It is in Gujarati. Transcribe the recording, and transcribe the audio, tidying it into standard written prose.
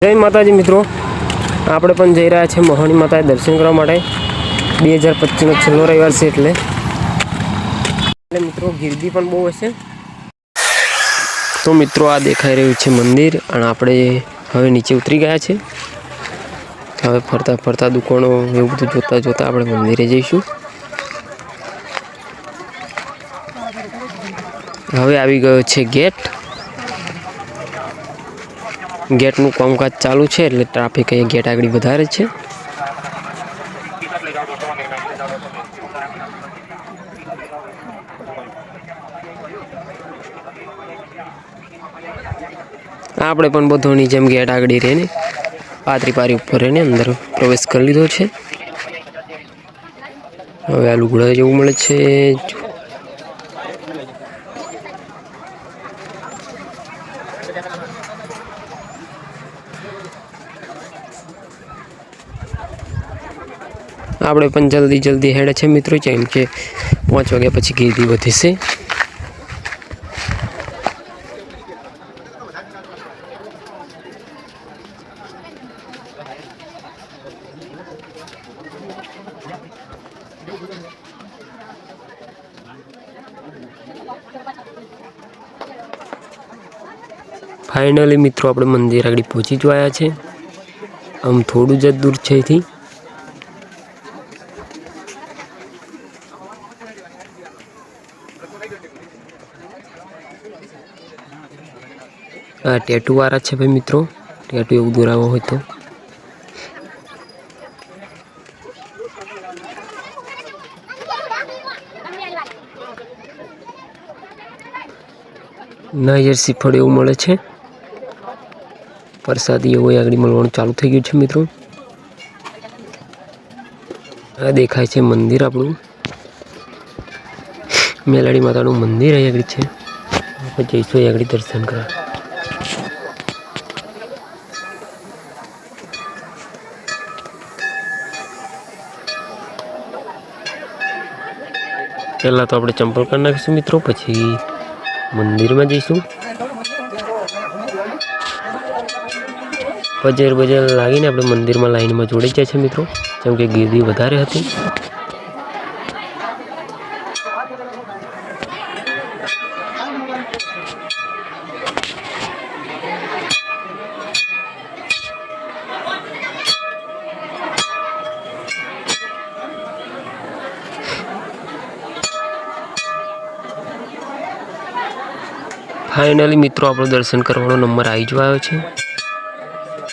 जय माताजी मित्रों, આપણે પણ જઈ રહ્યા છે મોહણી માતાએ દર્શન કરવા માટે। 2025 નો છેલ્લો રવિવાર છે એટલે મિત્રો ગીરદી પણ બહુ હશે। તો મિત્રો આ દેખાઈ રહ્યું છે મંદિર અને આપણે હવે નીચે ઉતરી ગયા છે। હવે ફરતા ફરતા દુકાનો એવું બધું જોતા જોતા આપણે મંદિરે જઈશું। હવે આવી ગયો છે गेटનું કામકાજ ચાલુ છે એટલે ટ્રાફિક અહીં गेट આગળ વધારે છે। આપણે પણ બધોની જેમ गेट આગળ રહીને પાતરી પારી ઉપર રહીને અંદર પ્રવેશ કરી લીધો છે। હવે આ લુગડા જેવું મળે છે। આપણે પણ જલ્દી હેડે છે મિત્રો, જેમ કે 5 વાગ્યા પછી ગીરદી વધી છે। फाइनली मित्रों આપણે મંદિર આગળ પહોંચી ગયા છે। આમ થોડું જ દૂર છે અહીંથી। આ ટેટુ વાળા છે ભાઈ મિત્રો, ટેટુ એવું દોરાવો હોય તો નારિયેળ શ્રીફળ એવું મળે છે। પ્રસાદી એવું આગળ મળવાનું ચાલુ થઈ ગયું છે મિત્રો। આ દેખાય છે મંદિર આપણું મેલાડી માતાનું મંદિર અહીં આગળ છે। આપણે જઈશું અહીં આગળ દર્શન કરવા। પહેલા તો આપણે ચંપલ કરી નાખીશું મિત્રો, પછી મંદિરમાં જઈશું। બજાર લાગીને આપણે મંદિરમાં લાઈનમાં જોડાઈ જાય છે મિત્રો, જેમ કે ગીરદી વધારે હતી। फाइनली मित्रों આપણો દર્શન કરવાનો નંબર આવી જ આવ્યો છે।